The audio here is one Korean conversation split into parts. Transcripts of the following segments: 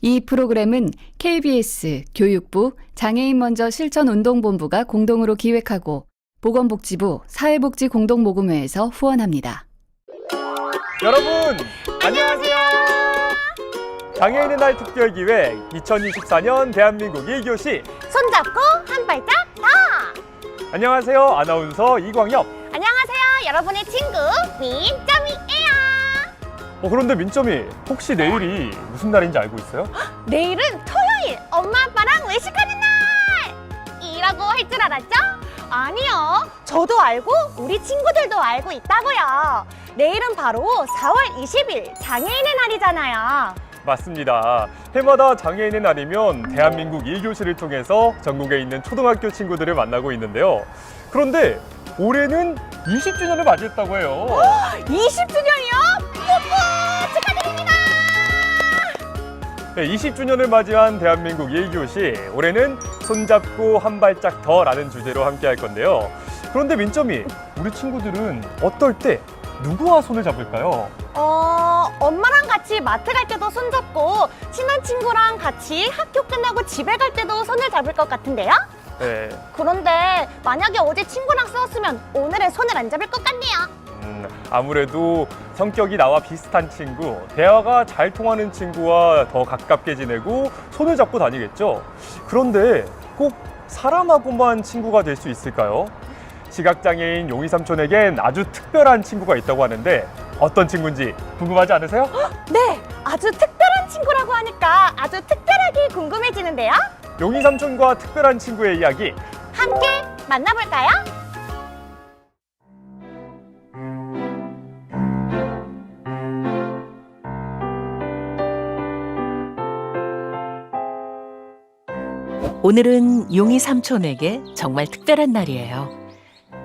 이 프로그램은 KBS 교육부 장애인 먼저 실천운동본부가 공동으로 기획하고 보건복지부 사회복지공동모금회에서 후원합니다. 여러분 안녕하세요. 장애인의 날 특별기획 2024년 대한민국 1교시 손잡고 한 발짝 더! 안녕하세요. 아나운서 이광엽. 안녕하세요. 여러분의 친구 민점이에요. 그런데 민점이 혹시 내일이 무슨 날인지 알고 있어요? 내일은 토요일, 엄마 아빠랑 외식하는 날! 이라고 할 줄 알았죠? 아니요. 저도 알고 우리 친구들도 알고 있다고요. 내일은 바로 4월 20일 장애인의 날이잖아요. 맞습니다. 해마다 장애인의 날이면 대한민국 1교시를 통해서 전국에 있는 초등학교 친구들을 만나고 있는데요. 그런데 올해는 20주년을 맞이했다고 해요. 20주년이요? 뽀뽀! 축하드립니다! 네, 20주년을 맞이한 대한민국 1교시, 올해는 손잡고 한 발짝 더라는 주제로 함께 할 건데요. 그런데 민점이, 우리 친구들은 어떨 때 누구와 손을 잡을까요? 엄마랑 같이 마트 갈 때도 손잡고 친한 친구랑 같이 학교 끝나고 집에 갈 때도 손을 잡을 것 같은데요? 네. 그런데 만약에 어제 친구랑 싸웠으면 오늘은 손을 안 잡을 것 같네요. 아무래도 성격이 나와 비슷한 친구, 대화가 잘 통하는 친구와 더 가깝게 지내고 손을 잡고 다니겠죠. 그런데 꼭 사람하고만 친구가 될 수 있을까요? 시각장애인 용희 삼촌에겐 아주 특별한 친구가 있다고 하는데 어떤 친구인지 궁금하지 않으세요? 네, 아주 특별한 친구라고 하니까 아주 특별하게 궁금해지는데요. 용희 삼촌과 특별한 친구의 이야기 함께 만나볼까요? 오늘은 용희 삼촌에게 정말 특별한 날이에요.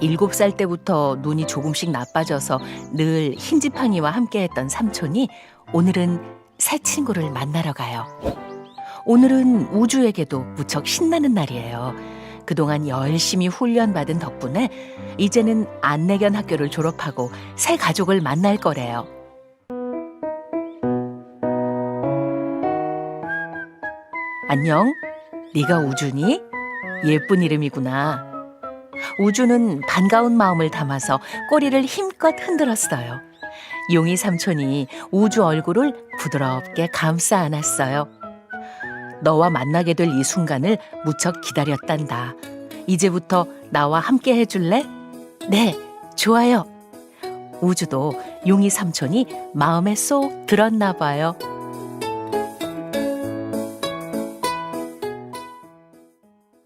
7살 때부터 눈이 조금씩 나빠져서 늘 흰지팡이와 함께했던 삼촌이 오늘은 새 친구를 만나러 가요. 오늘은 우주에게도 무척 신나는 날이에요. 그동안 열심히 훈련받은 덕분에 이제는 안내견 학교를 졸업하고 새 가족을 만날 거래요. 안녕, 네가 우주니? 예쁜 이름이구나. 우주는 반가운 마음을 담아서 꼬리를 힘껏 흔들었어요. 용희 삼촌이 우주 얼굴을 부드럽게 감싸 안았어요. 너와 만나게 될 이 순간을 무척 기다렸단다. 이제부터 나와 함께 해줄래? 네, 좋아요. 우주도 용희 삼촌이 마음에 쏙 들었나 봐요.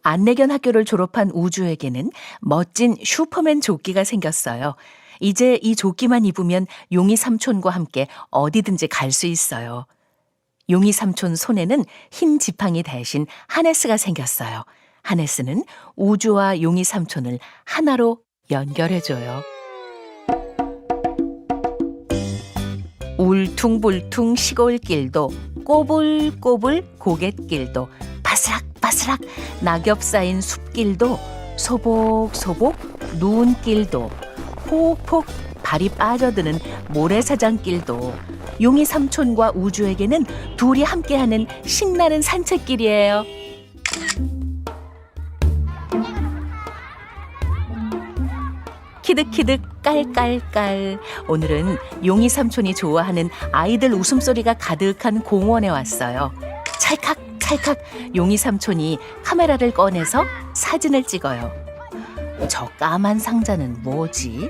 안내견 학교를 졸업한 우주에게는 멋진 슈퍼맨 조끼가 생겼어요. 이제 이 조끼만 입으면 용희 삼촌과 함께 어디든지 갈 수 있어요. 용희 삼촌 손에는 흰 지팡이 대신 하네스가 생겼어요. 하네스는 우주와 용희 삼촌을 하나로 연결해줘요. 울퉁불퉁 시골길도 꼬불꼬불 고갯길도 바스락바스락 낙엽 쌓인 숲길도 소복소복 눈길도 폭폭 발이 빠져드는 모래사장길도 용희 삼촌과 우주에게는 둘이 함께하는 신나는 산책길이에요. 키득키득 깔깔깔. 오늘은 용희 삼촌이 좋아하는 아이들 웃음소리가 가득한 공원에 왔어요. 찰칵찰칵 용희 삼촌이 카메라를 꺼내서 사진을 찍어요. 저 까만 상자는 뭐지?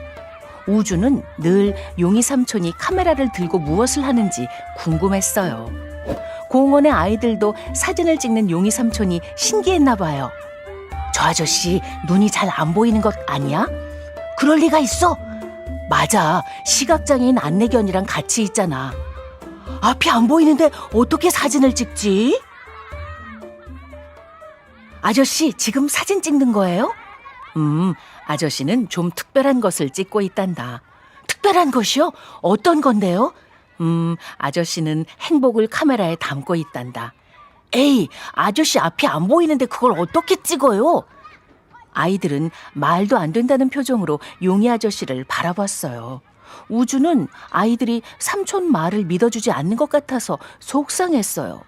우주는 늘 용희 삼촌이 카메라를 들고 무엇을 하는지 궁금했어요. 공원의 아이들도 사진을 찍는 용희 삼촌이 신기했나 봐요. 저 아저씨 눈이 잘 안 보이는 것 아니야? 그럴 리가 있어? 맞아, 시각장애인 안내견이랑 같이 있잖아. 앞이 안 보이는데 어떻게 사진을 찍지? 아저씨, 지금 사진 찍는 거예요? 아저씨는 좀 특별한 것을 찍고 있단다. 특별한 것이요? 어떤 건데요? 아저씨는 행복을 카메라에 담고 있단다. 에이, 아저씨 앞이 안 보이는데 그걸 어떻게 찍어요? 아이들은 말도 안 된다는 표정으로 용이 아저씨를 바라봤어요. 우주는 아이들이 삼촌 말을 믿어주지 않는 것 같아서 속상했어요.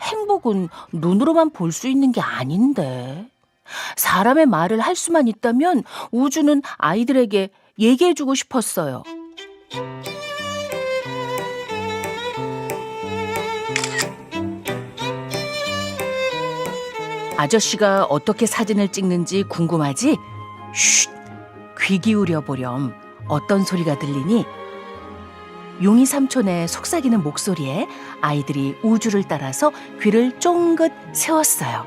행복은 눈으로만 볼 수 있는 게 아닌데. 사람의 말을 할 수만 있다면 우주는 아이들에게 얘기해주고 싶었어요. 아저씨가 어떻게 사진을 찍는지 궁금하지? 쉿! 귀 기울여 보렴. 어떤 소리가 들리니? 용이 삼촌의 속삭이는 목소리에 아이들이 우주를 따라서 귀를 쫑긋 세웠어요.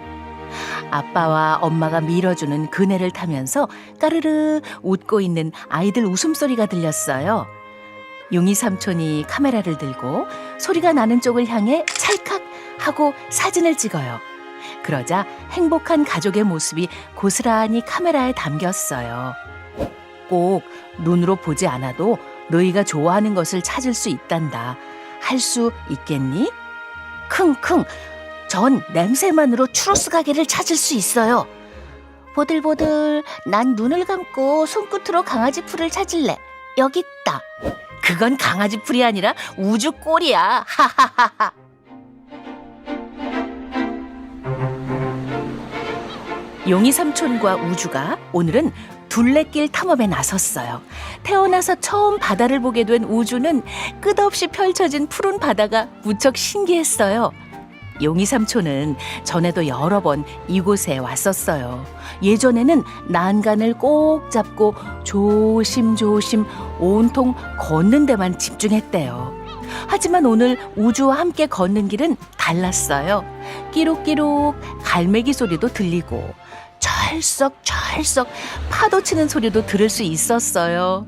아빠와 엄마가 밀어주는 그네를 타면서 까르르 웃고 있는 아이들 웃음소리가 들렸어요. 용이 삼촌이 카메라를 들고 소리가 나는 쪽을 향해 찰칵 하고 사진을 찍어요. 그러자 행복한 가족의 모습이 고스란히 카메라에 담겼어요. 꼭 눈으로 보지 않아도 너희가 좋아하는 것을 찾을 수 있단다. 할 수 있겠니? 킁킁. 전 냄새만으로 추로스 가게를 찾을 수 있어요. 보들보들. 난 눈을 감고 손끝으로 강아지 풀을 찾을래. 여기 있다. 그건 강아지 풀이 아니라 우주 꼴이야. 하하하하. 용이 삼촌과 우주가 오늘은 둘레길 탐험에 나섰어요. 태어나서 처음 바다를 보게 된 우주는 끝없이 펼쳐진 푸른 바다가 무척 신기했어요. 용이 삼촌은 전에도 여러 번 이곳에 왔었어요. 예전에는 난간을 꼭 잡고 조심조심 온통 걷는 데만 집중했대요. 하지만 오늘 우주와 함께 걷는 길은 달랐어요. 끼룩끼룩 갈매기 소리도 들리고 철썩철썩 파도 치는 소리도 들을 수 있었어요.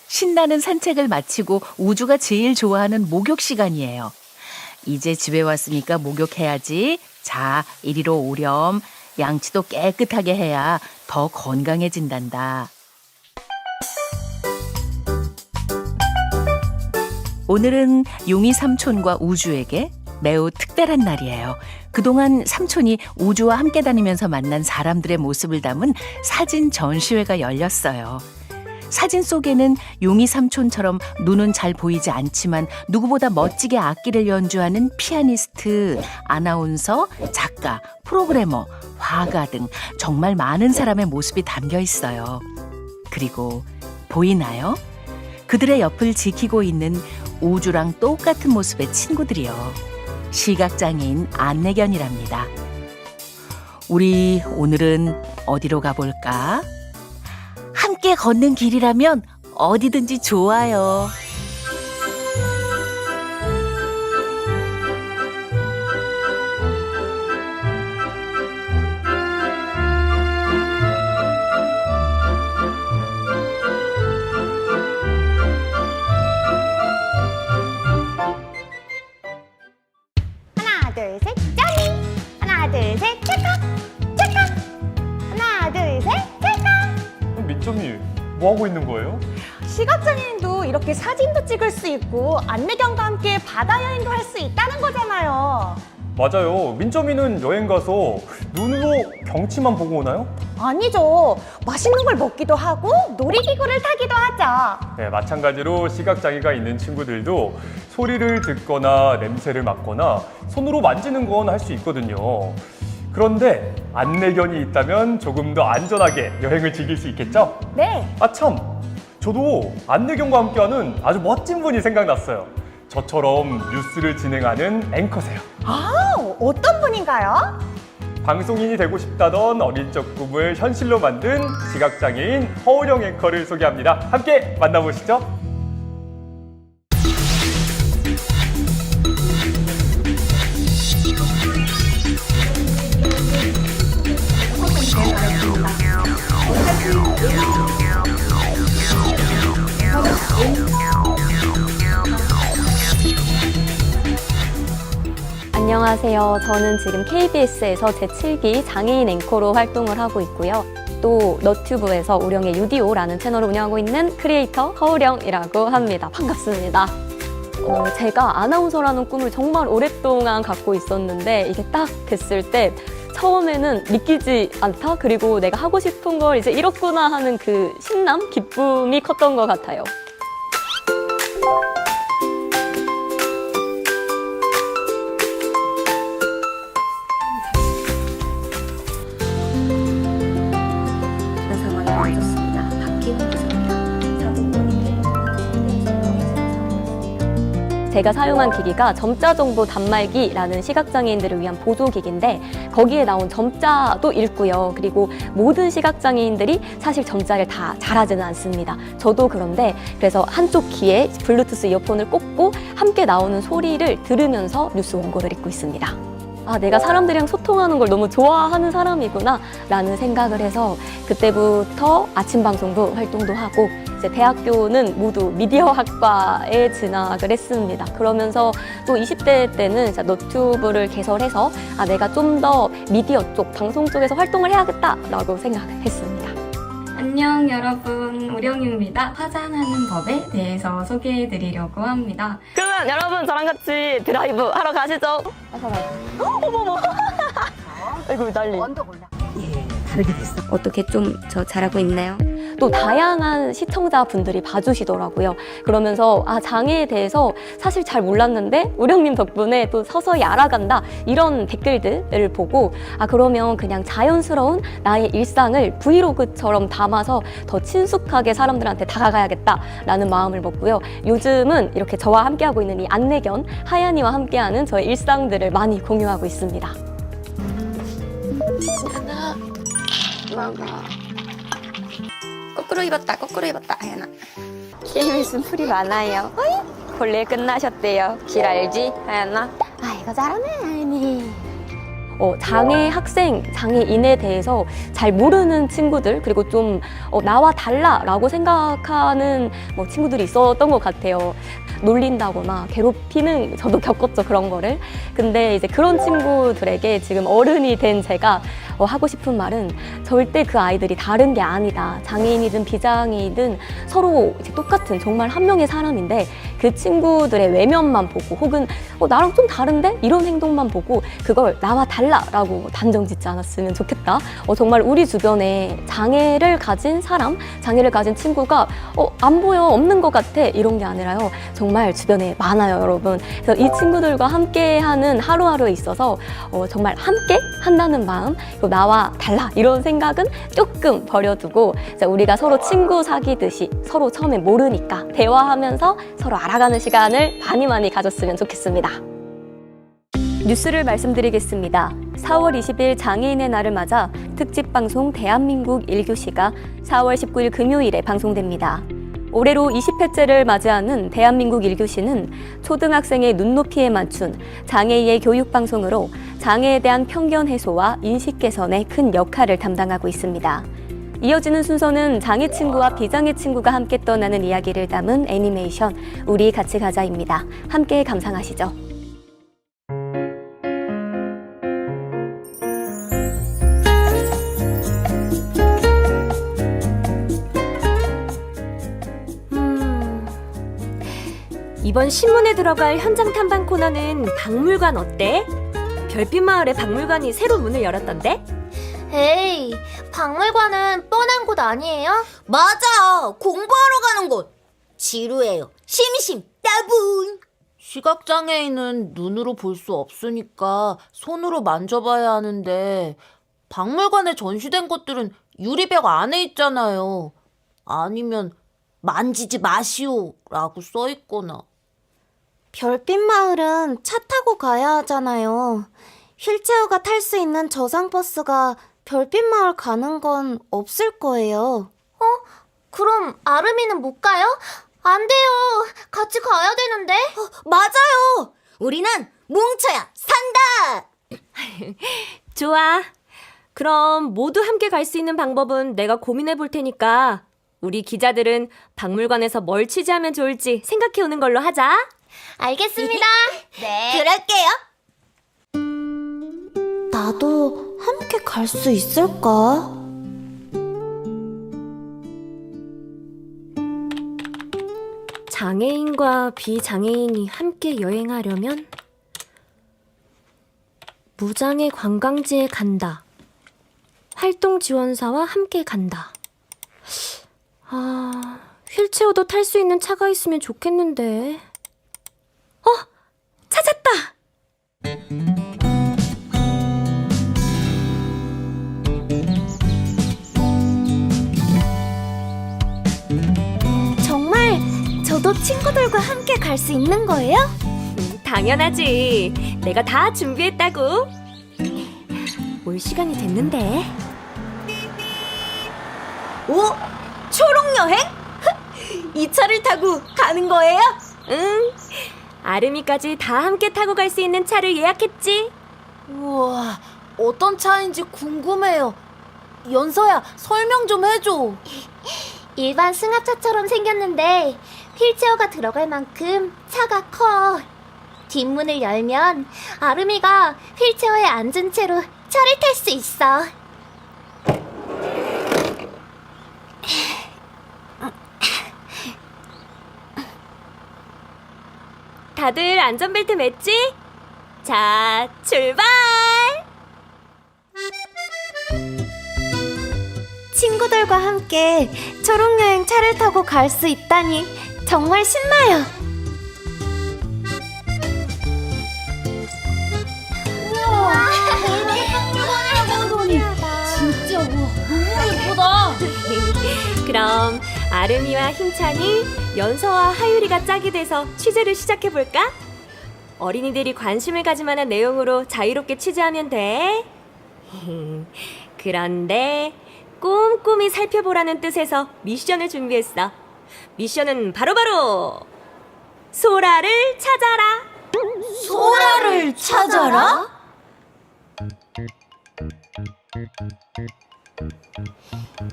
신나는 산책을 마치고 우주가 제일 좋아하는 목욕 시간이에요. 이제 집에 왔으니까 목욕해야지. 자, 이리로 오렴. 양치도 깨끗하게 해야 더 건강해진단다. 오늘은 용이 삼촌과 우주에게 매우 특별한 날이에요. 그동안 삼촌이 우주와 함께 다니면서 만난 사람들의 모습을 담은 사진 전시회가 열렸어요. 사진 속에는 용이 삼촌처럼 눈은 잘 보이지 않지만 누구보다 멋지게 악기를 연주하는 피아니스트, 아나운서, 작가, 프로그래머, 화가 등 정말 많은 사람의 모습이 담겨 있어요. 그리고 보이나요? 그들의 옆을 지키고 있는 우주랑 똑같은 모습의 친구들이요. 시각장애인 안내견이랍니다. 우리 오늘은 어디로 가볼까? 함께 걷는 길이라면 어디든지 좋아요. 하나, 둘, 셋, 짜리! 하나, 둘, 셋, 찰칵! 찰칵! 하나, 둘, 셋, 찰칵! 민점이 뭐 하고 있는 거예요? 시각장애인도 이렇게 사진도 찍을 수 있고 안내견과 함께 바다 여행도 할 수 있다는 거잖아요. 맞아요. 민점이는 여행 가서 눈으로 경치만 보고 오나요? 아니죠. 맛있는 걸 먹기도 하고 놀이기구를 타기도 하죠. 네, 마찬가지로 시각장애가 있는 친구들도 소리를 듣거나 냄새를 맡거나 손으로 만지는 건 할 수 있거든요. 그런데 안내견이 있다면 조금 더 안전하게 여행을 즐길 수 있겠죠? 네. 아 참, 저도 안내견과 함께하는 아주 멋진 분이 생각났어요. 저처럼 뉴스를 진행하는 앵커세요. 아, 어떤 분인가요? 방송인이 되고 싶다던 어린 적 꿈을 현실로 만든 시각장애인 허은영 앵커를 소개합니다. 함께 만나보시죠. 안녕하세요. 저는 지금 KBS에서 제7기 장애인 앵커로 활동을 하고 있고요. 또 너튜브에서 우령의 유디오라는 채널을 운영하고 있는 크리에이터 허우령이라고 합니다. 반갑습니다. 제가 아나운서라는 꿈을 정말 오랫동안 갖고 있었는데 이게 딱 됐을 때 처음에는 믿기지 않다? 그리고 내가 하고 싶은 걸 이제 이뤘구나 하는 그 신남, 기쁨이 컸던 것 같아요. 그런 상황이 벌어졌습니다. 박기훈 기자입니다. 제가 사용한 기기가 점자정보 단말기라는 시각장애인들을 위한 보조기기인데 거기에 나온 점자도 읽고요. 그리고 모든 시각장애인들이 사실 점자를 다 잘하지는 않습니다. 저도 그런데 그래서 한쪽 귀에 블루투스 이어폰을 꽂고 함께 나오는 소리를 들으면서 뉴스 원고를 읽고 있습니다. 아, 내가 사람들이랑 소통하는 걸 너무 좋아하는 사람이구나 라는 생각을 해서 그때부터 아침 방송부 활동도 하고 이제 대학교는 모두 미디어학과에 진학을 했습니다. 그러면서 또 20대 때는 너튜브를 개설해서 아, 내가 좀 더 미디어 쪽, 방송 쪽에서 활동을 해야겠다라고 생각을 했습니다. 안녕 여러분, 우령입니다. 화장하는 법에 대해서 소개해드리려고 합니다. 그러면 여러분 저랑 같이 드라이브 하러 가시죠. 어머머. 아이고 난리. 어떻게 좀 저 잘하고 있나요? 또 다양한 시청자분들이 봐주시더라고요. 그러면서 아, 장애에 대해서 사실 잘 몰랐는데 우령님 덕분에 또 서서히 알아간다 이런 댓글들을 보고 아, 그러면 그냥 자연스러운 나의 일상을 브이로그처럼 담아서 더 친숙하게 사람들한테 다가가야겠다라는 마음을 먹고요. 요즘은 이렇게 저와 함께하고 있는 이 안내견 하얀이와 함께하는 저의 일상들을 많이 공유하고 있습니다. 거꾸로 입었다 하연아. 게임에서 풀이 많아요. 어이? 콜레 끝나셨대요. 길 알지 하연아? 아이고 잘하네 하연이. 장애 학생, 장애인에 대해서 잘 모르는 친구들 그리고 좀 나와 달라라고 생각하는 친구들이 있었던 것 같아요. 놀린다거나 괴롭히는 저도 겪었죠, 그런 거를. 근데 이제 그런 친구들에게 지금 어른이 된 제가 하고 싶은 말은 절대 그 아이들이 다른 게 아니다. 장애인이든 비장애이든 서로 이제 똑같은 정말 한 명의 사람인데 그 친구들의 외면만 보고 혹은 나랑 좀 다른데? 이런 행동만 보고 그걸 나와 달라라고 단정 짓지 않았으면 좋겠다. 정말 우리 주변에 장애를 가진 사람, 장애를 가진 친구가 안 보여, 없는 것 같아 이런 게 아니라요. 정말 주변에 많아요, 여러분. 그래서 이 친구들과 함께하는 하루하루에 있어서 정말 함께 한다는 마음, 그리고 나와 달라 이런 생각은 조금 버려두고 우리가 서로 친구 사귀듯이 서로 처음에 모르니까 대화하면서 서로 알아가는 시간을 많이 가졌으면 좋겠습니다. 뉴스를 말씀드리겠습니다. 4월 20일 장애인의 날을 맞아 특집 방송 대한민국 1교시가 4월 19일 금요일에 방송됩니다. 올해로 20회째를 맞이하는 대한민국 1교시는 초등학생의 눈높이에 맞춘 장애인의 교육 방송으로 장애에 대한 편견 해소와 인식 개선에 큰 역할을 담당하고 있습니다. 이어지는 순서는 장애 친구와 비장애 친구가 함께 떠나는 이야기를 담은 애니메이션 우리 같이 가자입니다. 함께 감상하시죠. 이번 신문에 들어갈 현장 탐방 코너는 박물관 어때? 별빛마을에 박물관이 새로 문을 열었던데? 에이, 박물관은 뻔한 곳 아니에요? 맞아! 공부하러 가는 곳! 지루해요. 심심, 따분! 시각장애인은 눈으로 볼 수 없으니까 손으로 만져봐야 하는데 박물관에 전시된 것들은 유리벽 안에 있잖아요. 아니면 만지지 마시오 라고 써있거나. 별빛마을은 차 타고 가야 하잖아요. 휠체어가 탈 수 있는 저상버스가 별빛마을 가는 건 없을 거예요. 그럼 아름이는 못 가요? 안 돼요. 같이 가야 되는데. 맞아요! 우리는 뭉쳐야 산다! 좋아. 그럼 모두 함께 갈 수 있는 방법은 내가 고민해 볼 테니까 우리 기자들은 박물관에서 뭘 취재하면 좋을지 생각해 오는 걸로 하자. 알겠습니다. 네. 그럴게요. 나도 함께 갈 수 있을까? 장애인과 비장애인이 함께 여행하려면 무장애 관광지에 간다. 활동 지원사와 함께 간다. 아, 휠체어도 탈 수 있는 차가 있으면 좋겠는데. 찾았다! 정말 저도 친구들과 함께 갈 수 있는 거예요? 당연하지. 내가 다 준비했다고. 올 시간이 됐는데. 오, 초록여행? 이 차를 타고 가는 거예요? 응. 아름이까지 다 함께 타고 갈 수 있는 차를 예약했지. 우와, 어떤 차인지 궁금해요. 연서야, 설명 좀 해줘. 일반 승합차처럼 생겼는데 휠체어가 들어갈 만큼 차가 커. 뒷문을 열면 아름이가 휠체어에 앉은 채로 차를 탈 수 있어. 다들 안전벨트 맸지? 자, 출발! 친구들과 함께 초록여행 차를 타고 갈 수 있다니 정말 신나요. 진짜 너무 예쁘다. 그럼 아름이와 힘찬이, 연서와 하율이가 짝이 돼서 취재를 시작해볼까? 어린이들이 관심을 가질 만한 내용으로 자유롭게 취재하면 돼. 그런데 꼼꼼히 살펴보라는 뜻에서 미션을 준비했어. 미션은 바로바로 소라를 찾아라. 소라를 찾아라?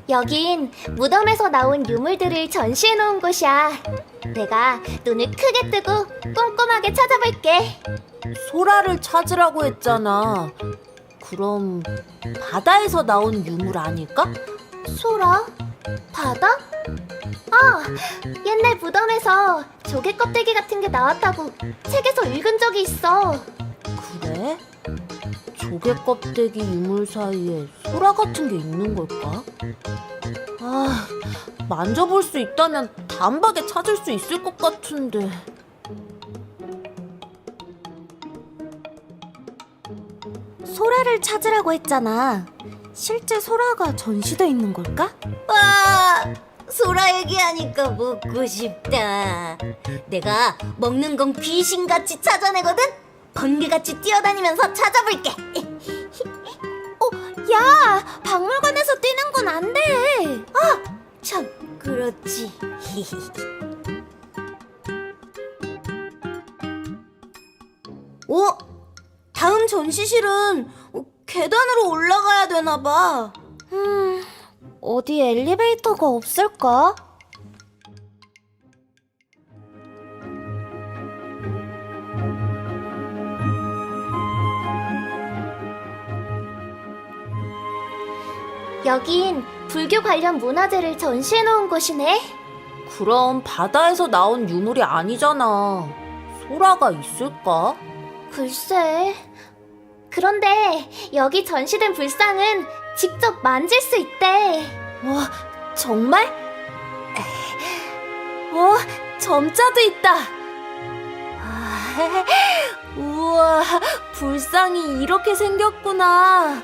여긴 무덤에서 나온 유물들을 전시해 놓은 곳이야. 내가 눈을 크게 뜨고 꼼꼼하게 찾아볼게. 소라를 찾으라고 했잖아. 그럼 바다에서 나온 유물 아닐까? 소라? 바다? 아, 옛날 무덤에서 조개 껍데기 같은 게 나왔다고 책에서 읽은 적이 있어. 그래? 조개 껍데기 유물 사이에 소라 같은 게 있는 걸까? 아, 만져볼 수 있다면 단박에 찾을 수 있을 것 같은데. 소라를 찾으라고 했잖아. 실제 소라가 전시돼 있는 걸까? 와, 소라 얘기하니까 먹고 싶다. 내가 먹는 건 귀신같이 찾아내거든? 번개같이 뛰어다니면서 찾아볼게. 야, 박물관에서 뛰는 건 안 돼. 참, 그렇지. 다음 전시실은 계단으로 올라가야 되나 봐. 어디 엘리베이터가 없을까? 여긴 불교 관련 문화재를 전시해 놓은 곳이네. 그럼 바다에서 나온 유물이 아니잖아. 소라가 있을까? 글쎄. 그런데 여기 전시된 불상은 직접 만질 수 있대. 와, 정말? 점자도 있다. 우와, 불상이 이렇게 생겼구나.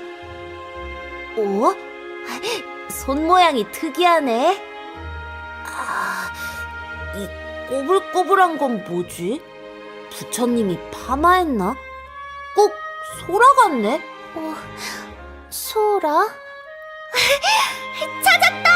손 모양이 특이하네. 이 꼬불꼬불한 건 뭐지? 부처님이 파마했나? 꼭 소라 같네. 소라? 찾았다!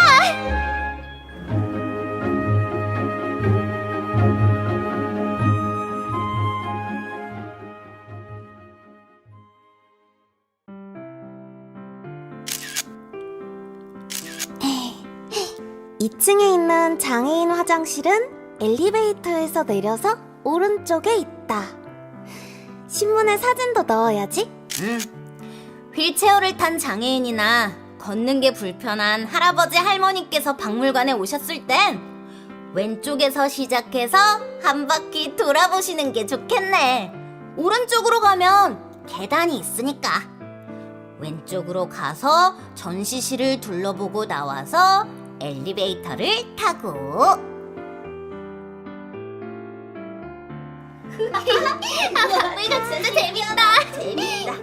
이 2층에 있는 장애인 화장실은 엘리베이터에서 내려서 오른쪽에 있다. 신문에 사진도 넣어야지. 휠체어를 탄 장애인이나 걷는 게 불편한 할아버지 할머니께서 박물관에 오셨을 땐 왼쪽에서 시작해서 한 바퀴 돌아보시는 게 좋겠네. 오른쪽으로 가면 계단이 있으니까. 왼쪽으로 가서 전시실을 둘러보고 나와서 엘리베이터를 타고. 이거 진짜 재밌다. 재밌다.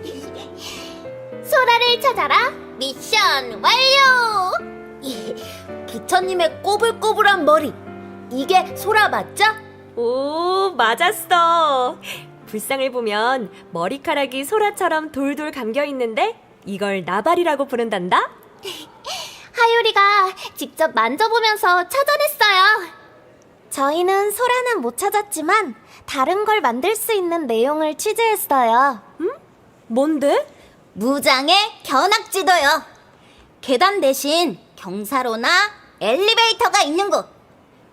소라를 찾아라. 미션 완료. 부처님의 꼬불꼬불한 머리. 이게 소라 맞죠? 오, 맞았어. 불상을 보면 머리카락이 소라처럼 돌돌 감겨 있는데 이걸 나발이라고 부른단다. 하유리가 직접 만져보면서 찾아냈어요. 저희는 소라는 못 찾았지만 다른 걸 만들 수 있는 내용을 취재했어요. 뭔데? 무장의 견학지도요. 계단 대신 경사로나 엘리베이터가 있는 곳,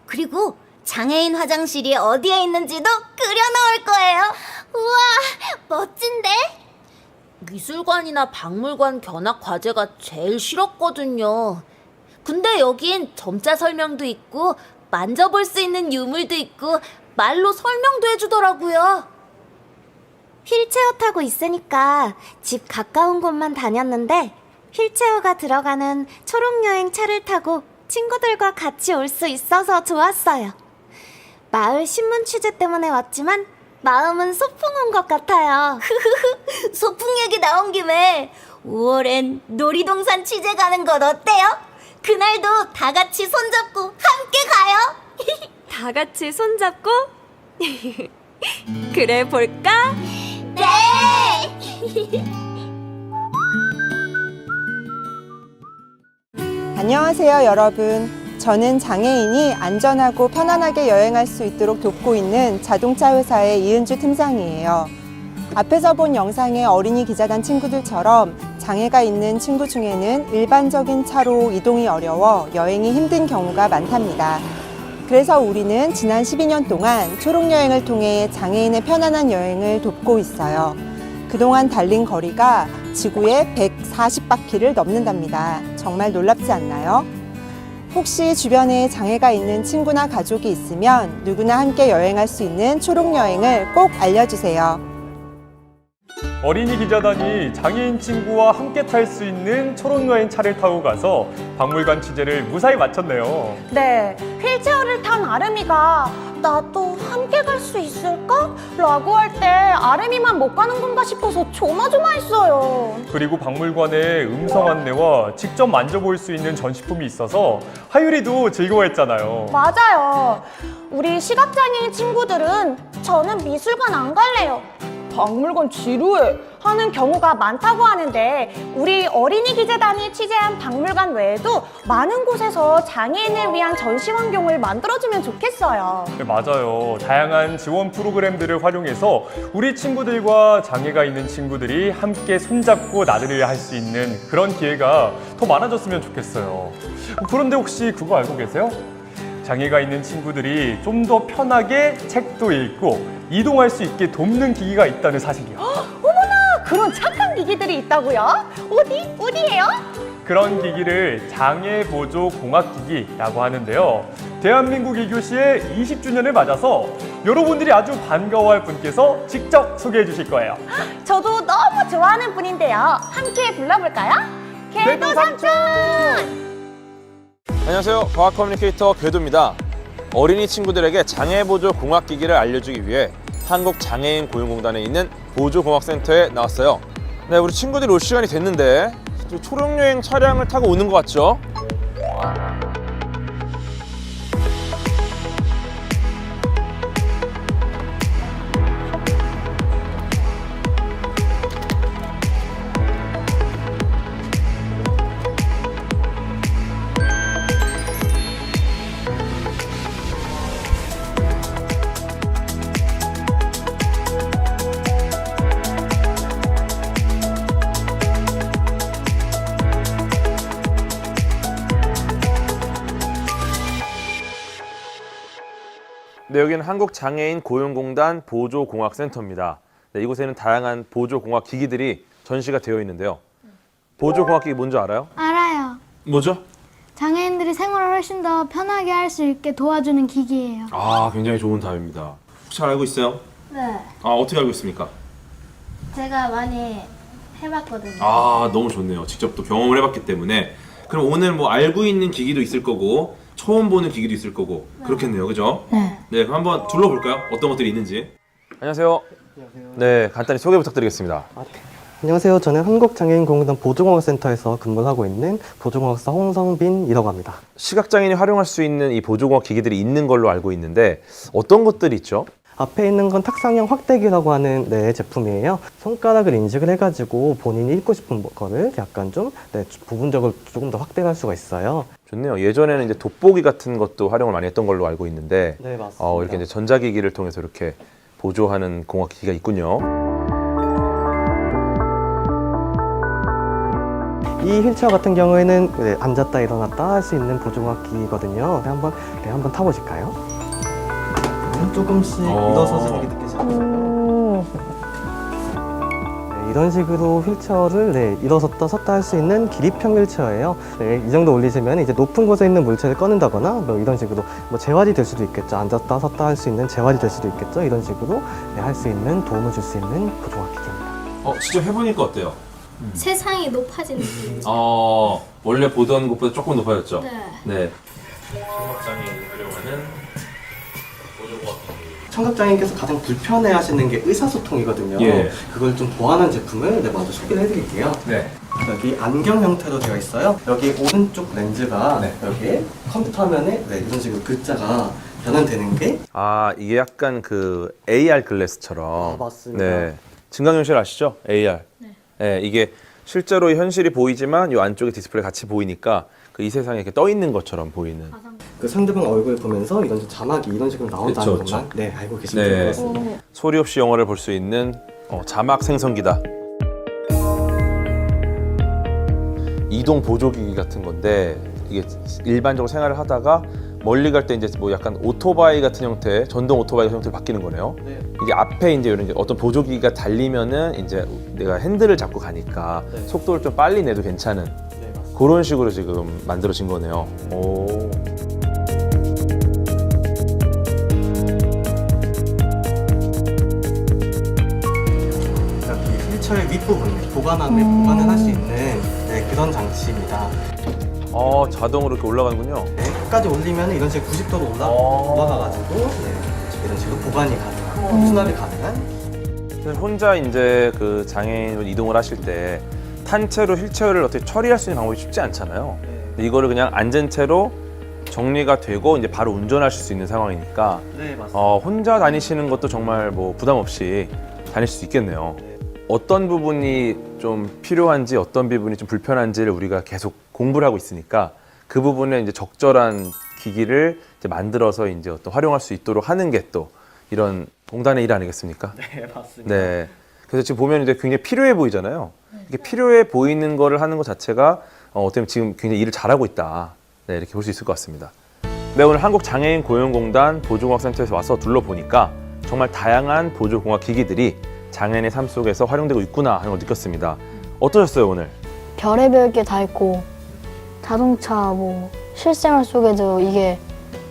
그리고 장애인 화장실이 어디에 있는지도 그려놓을 거예요. 우와, 멋진데? 미술관이나 박물관 견학 과제가 제일 싫었거든요. 근데 여긴 점자 설명도 있고 만져볼 수 있는 유물도 있고 말로 설명도 해주더라고요. 휠체어 타고 있으니까 집 가까운 곳만 다녔는데 휠체어가 들어가는 초록여행 차를 타고 친구들과 같이 올 수 있어서 좋았어요. 마을 신문 취재 때문에 왔지만 마음은 소풍 온 것 같아요. 소풍 얘기 나온 김에 5월엔 놀이동산 취재 가는 것 어때요? 그날도 다 같이 손잡고 함께 가요. 다 같이 손잡고? 그래 볼까? 네! 안녕하세요, 여러분. 저는 장애인이 안전하고 편안하게 여행할 수 있도록 돕고 있는 자동차 회사의 이은주 팀장이에요. 앞에서 본 영상의 어린이 기자단 친구들처럼 장애가 있는 친구 중에는 일반적인 차로 이동이 어려워 여행이 힘든 경우가 많답니다. 그래서 우리는 지난 12년 동안 초록여행을 통해 장애인의 편안한 여행을 돕고 있어요. 그동안 달린 거리가 지구의 140바퀴를 넘는답니다. 정말 놀랍지 않나요? 혹시 주변에 장애가 있는 친구나 가족이 있으면 누구나 함께 여행할 수 있는 초록여행을 꼭 알려주세요. 어린이 기자단이 장애인 친구와 함께 탈 수 있는 초록여행 차를 타고 가서 박물관 취재를 무사히 마쳤네요. 네, 휠체어를 탄 아름이가 나도 함께 갈 수 있을까? 라고 할 때 아름이만 못 가는 건가 싶어서 조마조마했어요. 그리고 박물관에 음성 안내와 직접 만져볼 수 있는 전시품이 있어서 하유리도 즐거워했잖아요. 맞아요. 우리 시각장애인 친구들은 저는 미술관 안 갈래요, 박물관 지루해 하는 경우가 많다고 하는데 우리 어린이 기자단이 취재한 박물관 외에도 많은 곳에서 장애인을 위한 전시 환경을 만들어주면 좋겠어요. 네, 맞아요. 다양한 지원 프로그램들을 활용해서 우리 친구들과 장애가 있는 친구들이 함께 손잡고 나들이를 할 수 있는 그런 기회가 더 많아졌으면 좋겠어요. 그런데 혹시 그거 알고 계세요? 장애가 있는 친구들이 좀 더 편하게 책도 읽고 이동할 수 있게 돕는 기기가 있다는 사실이요. 어머나, 그런 착한 기기들이 있다고요? 어디예요? 그런 기기를 장애보조공학기기라고 하는데요. 대한민국 2교시의 20주년을 맞아서 여러분들이 아주 반가워할 분께서 직접 소개해 주실 거예요. 저도 너무 좋아하는 분인데요. 함께 불러볼까요? 궤도 삼촌! 안녕하세요. 과학 커뮤니케이터 궤도입니다. 어린이 친구들에게 장애보조 공학기기를 알려주기 위해 한국장애인고용공단에 있는 보조공학센터에 나왔어요. 네, 우리 친구들이 올 시간이 됐는데 초록여행 차량을 타고 오는 것 같죠? 네, 여기는 한국장애인고용공단 보조공학센터입니다. 네, 이곳에는 다양한 보조공학 기기들이 전시가 되어 있는데요. 보조공학기기 뭔지 알아요? 알아요. 뭐죠? 장애인들이 생활을 훨씬 더 편하게 할 수 있게 도와주는 기기예요. 아, 굉장히 좋은 답입니다. 혹시 잘 알고 있어요? 네. 아, 어떻게 알고 있습니까? 제가 많이 해봤거든요. 아, 너무 좋네요. 직접 또 경험을 해봤기 때문에. 그럼 오늘 뭐 알고 있는 기기도 있을 거고 처음 보는 기기도 있을 거고 그렇겠네요, 그죠? 네. 네, 그럼 한번 둘러볼까요? 어떤 것들이 있는지. 안녕하세요. 네, 간단히 소개 부탁드리겠습니다. 안녕하세요. 저는 한국장애인공단 보조공학센터에서 근무를 하고 있는 보조공학사 홍성빈이라고 합니다. 시각장애인이 활용할 수 있는 이 보조공학 기기들이 있는 걸로 알고 있는데 어떤 것들이 있죠? 앞에 있는 건 탁상형 확대기라고 하는 제품이에요. 손가락을 인식을 해가지고 본인이 읽고 싶은 거를 약간 좀 부분적으로 조금 더 확대할 수가 있어요. 좋네요. 예전에는 이제 돋보기 같은 것도 활용을 많이 했던 걸로 알고 있는데 네, 맞습니다. 이렇게 이제 전자기기를 통해서 이렇게 보조하는 공학기기가 있군요. 이 휠체어 같은 경우에는 앉았다 일어났다 할 수 있는 보조공학기거든요. 한번 타보실까요? 조금씩 일어서시는 게 느껴지나요? 이런 식으로 휠체어를 일어섰다 섰다 할 수 있는 기립형 휠체어예요. 이 정도 올리시면 이제 높은 곳에 있는 물체를 꺼낸다거나 뭐 이런 식으로 뭐 재활이 될 수도 있겠죠. 앉았다 섰다 할 수 있는 재활이 될 수도 있겠죠. 이런 식으로 할 수 있는 도움을 줄 수 있는 보조공학기기입니다. 직접 해보니까 어때요? 세상이 높아진 느낌. 원래 보던 것보다 조금 높아졌죠? 네. 청각장애인이 활용하는 보조공학기기. 청각장애인께서 가장 불편해하시는 게 의사소통이거든요. 예. 그걸 좀 보완한 제품을 먼저 소개를 해드릴게요. 네. 여기 안경 형태로 되어 있어요. 여기 오른쪽 렌즈가 여기 컴퓨터 화면에 이런 식으로 글자가 변환되는 게 이게 약간 그 AR 글래스처럼. 맞습니다. 네. 증강현실 아시죠? AR. 네. 이게 실제로 현실이 보이지만 이 안쪽에 디스플레이 같이 보이니까 그 이 세상에 이렇게 떠 있는 것처럼 보이는. 그 상대방 얼굴 보면서 이런 자막이 이런 식으로 나온다는 그쵸, 것만 알고 계시면 될 것 같습니다. 소리 없이 영화를 볼 수 있는 자막 생성기다. 이동 보조기기 같은 건데 이게 일반적으로 생활을 하다가 멀리 갈 때 이제 뭐 약간 오토바이 같은 형태, 전동 오토바이 형태로 바뀌는 거네요. 이게 앞에 이제 이런 어떤 보조기기가 달리면은 이제 내가 핸들을 잡고 가니까 속도를 좀 빨리 내도 괜찮은 그런 식으로 지금 만들어진 거네요. 오. 여기 휠체어의 윗부분 보관을 할 수 있는 그런 장치입니다. 자동으로 이렇게 올라가는군요. 끝까지 올리면 이런 식으로 90도로 올라가가지고 이런 식으로 보관이 가능한, 수납이 가능한. 혼자 이제 그 장애인으로 이동을 하실 때 탄 채로 휠체어를 어떻게 처리할 수 있는 방법이 쉽지 않잖아요. 근데 이거를 그냥 앉은 채로 정리가 되고 이제 바로 운전하실 수 있는 상황이니까 혼자 다니시는 것도 정말 뭐 부담 없이 다닐 수 있겠네요. 어떤 부분이 좀 필요한지 어떤 부분이 좀 불편한지를 우리가 계속 공부를 하고 있으니까 그 부분에 이제 적절한 기기를 이제 만들어서 이제 어떤 활용할 수 있도록 하는 게 또 이런 공단의 일 아니겠습니까? 네, 맞습니다. 네. 그래서 지금 보면 이제 굉장히 필요해 보이잖아요. 이게 필요해 보이는 거를 하는 것 자체가 어떻게 보면 지금 굉장히 일을 잘하고 있다. 네, 이렇게 볼 수 있을 것 같습니다. 네, 오늘 한국장애인 고용공단 보조공학센터에서 와서 둘러보니까 정말 다양한 보조공학 기기들이 장애인의 삶 속에서 활용되고 있구나 하는 걸 느꼈습니다. 어떠셨어요, 오늘? 별의별 게 다 있고 자동차 뭐 실생활 속에도 이게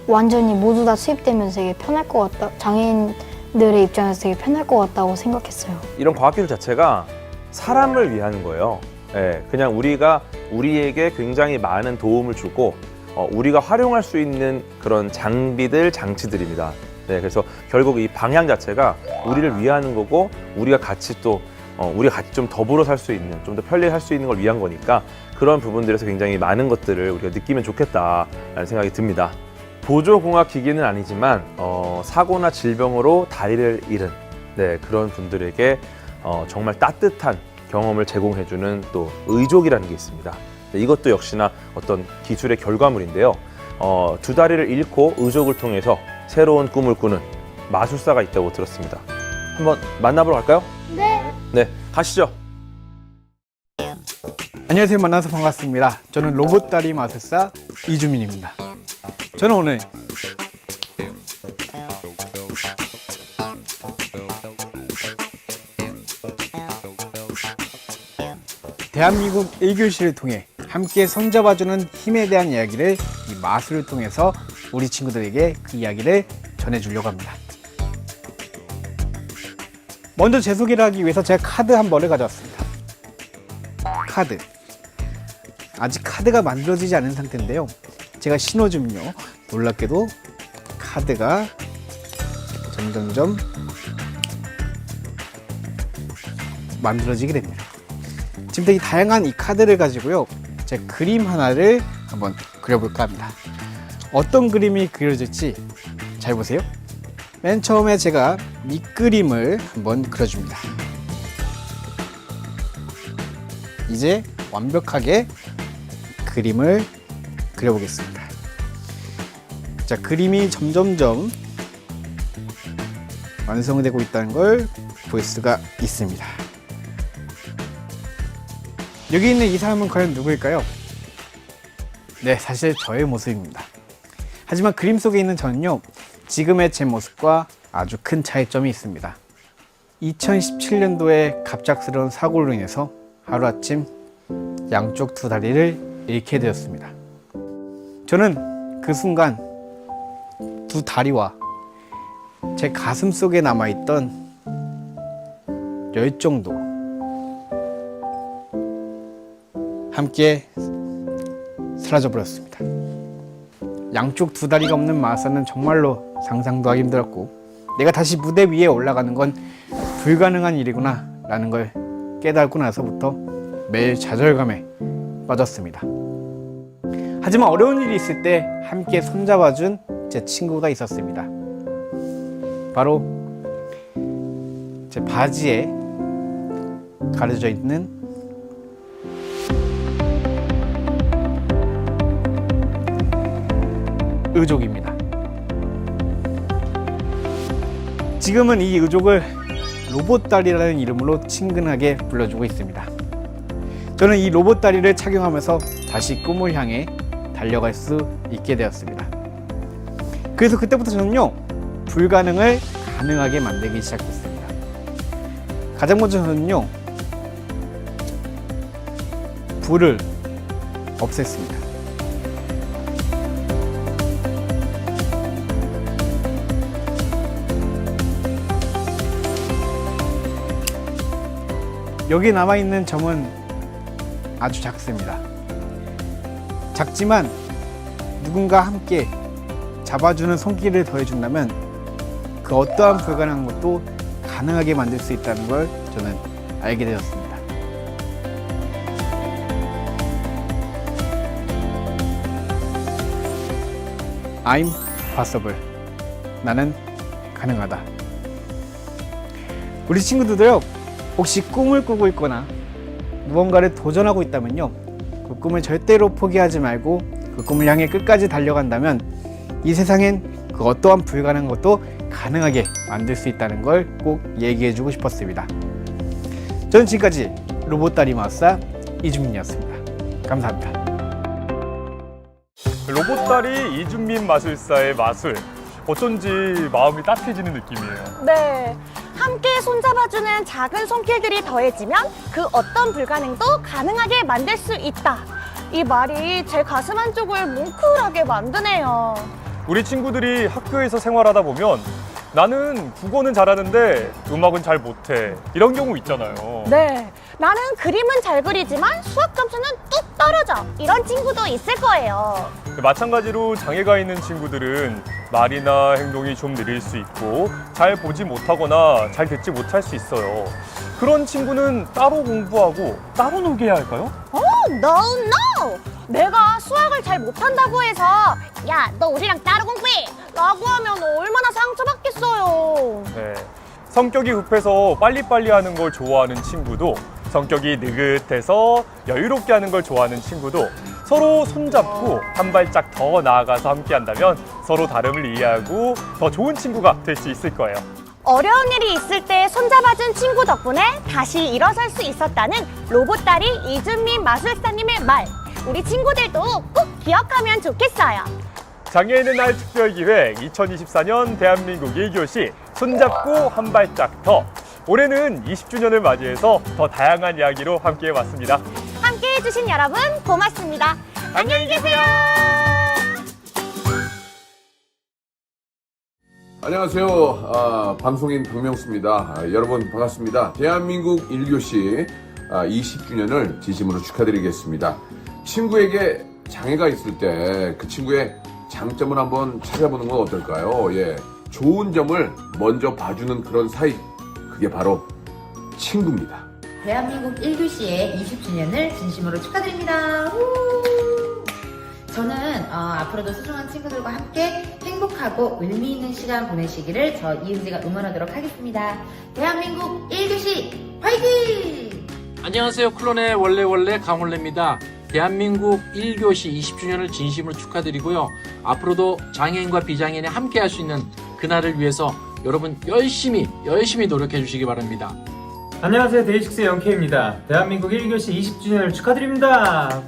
완전히 모두 다 수입되면서 되게 편할 것 같다. 장애인들의 입장에서 되게 편할 것 같다고 생각했어요. 이런 과학기술 자체가 사람을 위한 거예요. 네, 그냥 우리에게 굉장히 많은 도움을 주고 우리가 활용할 수 있는 그런 장치들입니다. 네, 그래서 결국 이 방향 자체가 우리를 위하는 거고 우리가 같이 좀 더불어 살 수 있는, 좀 더 편리할 수 있는 걸 위한 거니까 그런 부분들에서 굉장히 많은 것들을 우리가 느끼면 좋겠다라는 생각이 듭니다. 보조공학 기기는 아니지만 사고나 질병으로 다리를 잃은 그런 분들에게 정말 따뜻한 경험을 제공해주는 또 의족이라는 게 있습니다. 이것도 역시나 어떤 기술의 결과물인데요. 두 다리를 잃고 의족을 통해서 새로운 꿈을 꾸는 마술사가 있다고 들었습니다. 한번 만나보러 갈까요? 네, 가시죠. 안녕하세요. 만나서 반갑습니다. 저는 로봇다리 마술사 이주민입니다. 저는 오늘 대한민국 1교시를 통해 함께 손잡아주는 힘에 대한 이야기를 이 마술을 통해서 우리 친구들에게 그 이야기를 전해주려고 합니다. 먼저 제 소개를 하기 위해서 제가 카드 한 벌을 가져왔습니다. 카드. 아직 카드가 만들어지지 않은 상태인데요. 제가 신호좀요. 놀랍게도 카드가 점점점 만들어지게 됩니다. 지금부터 이 다양한 이 카드를 가지고요. 제 그림 하나를 한번 그려볼까 합니다. 어떤 그림이 그려질지 잘 보세요. 맨 처음에 제가 밑그림을 한번 그려줍니다. 이제 완벽하게 그림을 그려보겠습니다. 자, 그림이 점점점 완성되고 있다는 걸 볼 수가 있습니다. 여기 있는 이 사람은 과연 누구일까요? 네, 사실 저의 모습입니다. 하지만 그림 속에 있는 저는요, 지금의 제 모습과 아주 큰 차이점이 있습니다. 2017년도에 갑작스러운 사고로 인해서 하루아침 양쪽 두 다리를 잃게 되었습니다. 저는 그 순간 두 다리와 제 가슴 속에 남아있던 열정도 함께 사라져 버렸습니다. 양쪽 두 다리가 없는 마사는 정말로 상상도 하기 힘들었고, 내가 다시 무대 위에 올라가는 건 불가능한 일이구나 라는 걸 깨닫고 나서부터 매일 좌절감에 빠졌습니다. 하지만 어려운 일이 있을 때 함께 손잡아준 제 친구가 있었습니다. 바로 제 바지에 가려져 있는 의족입니다. 지금은 이 의족을 로봇다리라는 이름으로 친근하게 불러주고 있습니다. 저는 이 로봇다리를 착용하면서 다시 꿈을 향해 달려갈 수 있게 되었습니다. 그래서 그때부터 저는요, 불가능을 가능하게 만들기 시작했습니다. 가장 먼저 저는요, 불을 없앴습니다. 여기 남아있는 점은 아주 작습니다. 작지만 누군가 함께 잡아주는 손길을 더해준다면 그 어떠한 불가능한 것도 가능하게 만들 수 있다는 걸 저는 알게 되었습니다. I'm possible. 나는 가능하다. 우리 친구들도요, 혹시 꿈을 꾸고 있거나 무언가를 도전하고 있다면요, 그 꿈을 절대로 포기하지 말고 그 꿈을 향해 끝까지 달려간다면 이 세상엔 그 어떠한 불가능한 것도 가능하게 만들 수 있다는 걸 꼭 얘기해주고 싶었습니다. 저는 지금까지 로봇다리 마술사 이준민이었습니다. 감사합니다. 로봇다리 이준민 마술사의 마술, 어쩐지 마음이 따뜻해지는 느낌이에요. 네. 함께 손잡아주는 작은 손길들이 더해지면 그 어떤 불가능도 가능하게 만들 수 있다. 이 말이 제 가슴 한쪽을 뭉클하게 만드네요. 우리 친구들이 학교에서 생활하다 보면 나는 국어는 잘하는데 음악은 잘 못해, 이런 경우 있잖아요. 네. 나는 그림은 잘 그리지만 수학 점수는 뚝 떨어져. 이런 친구도 있을 거예요. 마찬가지로 장애가 있는 친구들은 말이나 행동이 좀 느릴 수 있고 잘 보지 못하거나 잘 듣지 못할 수 있어요. 그런 친구는 따로 공부하고 따로 놀게 해야 할까요? No. 내가 수학을 잘 못한다고 해서 야, 너 우리랑 따로 공부해 라고 하면 얼마나 상처받겠어요. 네. 성격이 급해서 빨리빨리 하는 걸 좋아하는 친구도, 성격이 느긋해서 여유롭게 하는 걸 좋아하는 친구도 서로 손잡고 한 발짝 더 나아가서 함께 한다면 서로 다름을 이해하고 더 좋은 친구가 될 수 있을 거예요. 어려운 일이 있을 때 손잡아준 친구 덕분에 다시 일어설 수 있었다는 로봇다리 이준민 마술사님의 말, 우리 친구들도 꼭 기억하면 좋겠어요. 장애인의 날 특별기획 2024년 대한민국 1교시 손잡고 한 발짝 더. 올해는 20주년을 맞이해서 더 다양한 이야기로 함께 해봤습니다. 함께 해주신 여러분 고맙습니다. 안녕히 계세요. 안녕하세요. 방송인 박명수입니다. 여러분 반갑습니다. 대한민국 1교시 20주년을 진심으로 축하드리겠습니다. 친구에게 장애가 있을 때 그 친구의 장점을 한번 찾아보는 건 어떨까요? 예, 좋은 점을 먼저 봐주는 그런 사이, 그게 바로 친구입니다. 대한민국 1교시의 20주년을 진심으로 축하드립니다. 저는 앞으로도 소중한 친구들과 함께 행복하고 의미 있는 시간 보내시기를 저 이은지가 응원하도록 하겠습니다. 대한민국 1교시 화이팅! 안녕하세요. 클론의 원래 강원래입니다. 대한민국 1교시 20주년을 진심으로 축하드리고요. 앞으로도 장애인과 비장애인이 함께 할 수 있는 그날을 위해서 여러분 열심히 노력해 주시기 바랍니다. 안녕하세요. 데이식스의 영케이입니다. 대한민국 1교시 20주년을 축하드립니다.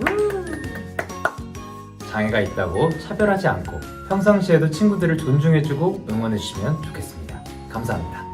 장애가 있다고 차별하지 않고 평상시에도 친구들을 존중해주고 응원해주시면 좋겠습니다. 감사합니다.